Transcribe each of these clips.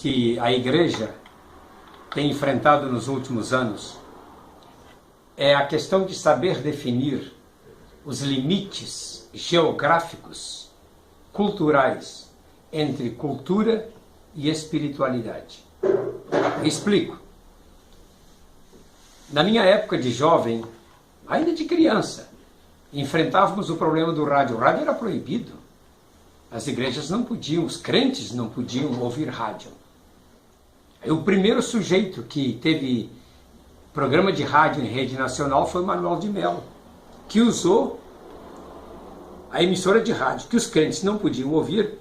que a igreja tem enfrentado nos últimos anos é a questão de saber definir os limites geográficos, culturais, entre cultura e espiritualidade. Explico. Na minha época de jovem, ainda de criança, enfrentávamos o problema do rádio. O rádio era proibido. As igrejas não podiam, os crentes não podiam ouvir rádio. O primeiro sujeito que teve programa de rádio em rede nacional foi Manuel de Mello, que usou a emissora de rádio que os crentes não podiam ouvir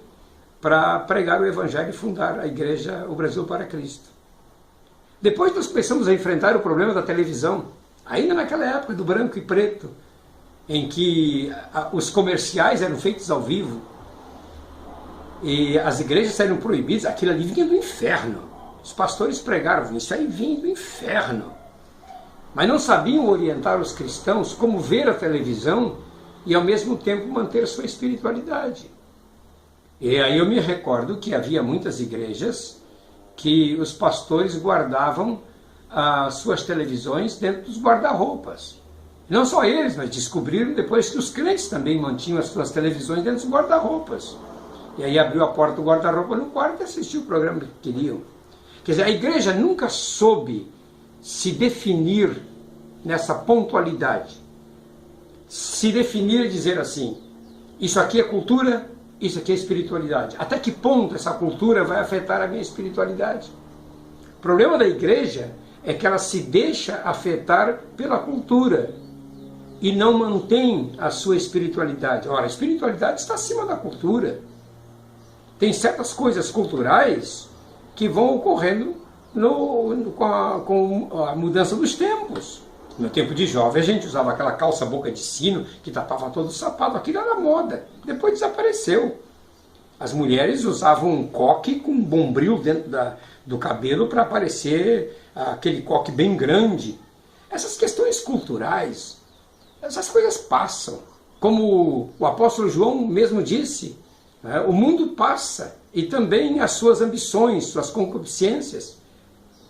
para pregar o evangelho e fundar a igreja O Brasil para Cristo. Depois nós começamos a enfrentar o problema da televisão, ainda naquela época do branco e preto, em que os comerciais eram feitos ao vivo e as igrejas eram proibidas. Aquilo ali vinha do inferno. Os pastores pregaram, isso aí vinha do inferno. Mas não sabiam orientar os cristãos como ver a televisão e ao mesmo tempo manter sua espiritualidade. E aí eu me recordo que havia muitas igrejas que os pastores guardavam as suas televisões dentro dos guarda-roupas. Não só eles, mas descobriram depois que os crentes também mantinham as suas televisões dentro dos guarda-roupas. E aí abriu a porta do guarda-roupa no quarto e assistiu o programa que queriam. Quer dizer, a igreja nunca soube se definir nessa pontualidade. Se definir e dizer assim, isso aqui é cultura, isso aqui é espiritualidade. Até que ponto essa cultura vai afetar a minha espiritualidade? O problema da igreja é que ela se deixa afetar pela cultura e não mantém a sua espiritualidade. Ora, a espiritualidade está acima da cultura. Tem certas coisas culturais que vão ocorrendo com a mudança dos tempos. No tempo de jovem, a gente usava aquela calça boca de sino que tapava todo o sapato. Aquilo era moda. Depois desapareceu. As mulheres usavam um coque com um bombril dentro do cabelo para aparecer aquele coque bem grande. Essas questões culturais, essas coisas passam. Como o apóstolo João mesmo disse, o mundo passa e também as suas ambições, suas concupiscências.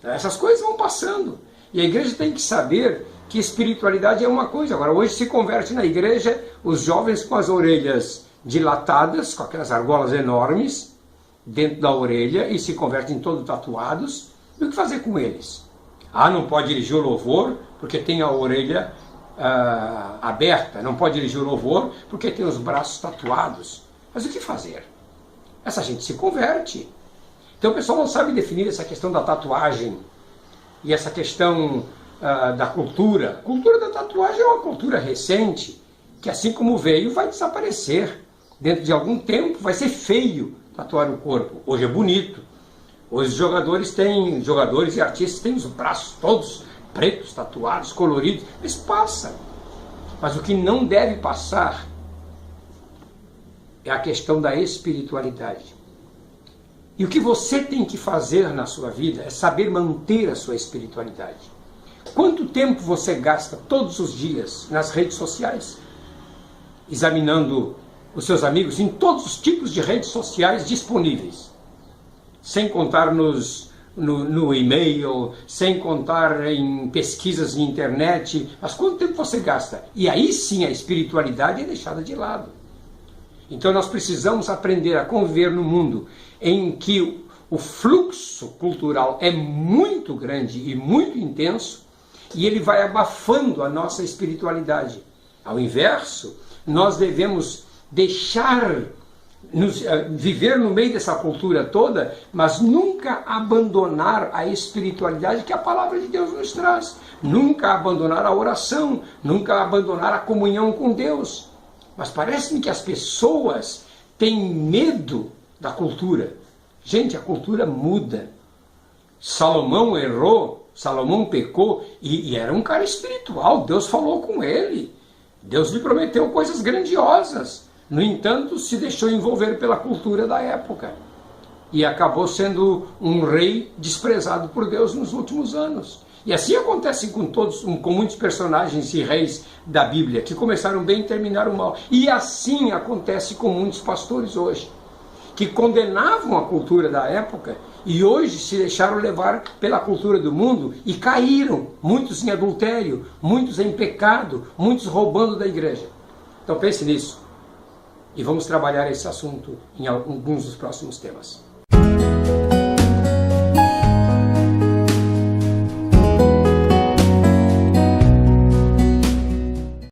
Essas coisas vão passando. E a igreja tem que saber que espiritualidade é uma coisa. Agora, hoje se converte na igreja os jovens com as orelhas dilatadas, com aquelas argolas enormes dentro da orelha e se convertem todos tatuados. E o que fazer com eles? Não pode dirigir o louvor porque tem a orelha aberta. Não pode dirigir o louvor porque tem os braços tatuados. Mas o que fazer? Essa gente se converte. Então o pessoal não sabe definir essa questão da tatuagem e essa questão da cultura. A cultura da tatuagem é uma cultura recente, que assim como veio, vai desaparecer. Dentro de algum tempo vai ser feio tatuar o corpo. Hoje é bonito. Os jogadores e artistas têm os braços todos pretos, tatuados, coloridos. Mas passa. Mas o que não deve passar é a questão da espiritualidade. E o que você tem que fazer na sua vida é saber manter a sua espiritualidade. Quanto tempo você gasta todos os dias nas redes sociais, examinando os seus amigos em todos os tipos de redes sociais disponíveis, sem contar no e-mail, sem contar em pesquisas na internet, mas quanto tempo você gasta? E aí sim a espiritualidade é deixada de lado. Então nós precisamos aprender a conviver no mundo em que o fluxo cultural é muito grande e muito intenso e ele vai abafando a nossa espiritualidade. Ao inverso, nós devemos viver no meio dessa cultura toda, mas nunca abandonar a espiritualidade que a palavra de Deus nos traz. Nunca abandonar a oração, nunca abandonar a comunhão com Deus. Mas parece-me que as pessoas têm medo da cultura. Gente, a cultura muda. Salomão errou, Salomão pecou e era um cara espiritual. Deus falou com ele. Deus lhe prometeu coisas grandiosas. No entanto, se deixou envolver pela cultura da época. E acabou sendo um rei desprezado por Deus nos últimos anos. E assim acontece com muitos personagens e reis da Bíblia, que começaram bem e terminaram mal. E assim acontece com muitos pastores hoje. que condenavam a cultura da época e hoje se deixaram levar pela cultura do mundo e caíram, muitos em adultério, muitos em pecado, muitos roubando da igreja. Então pense nisso e vamos trabalhar esse assunto em alguns dos próximos temas.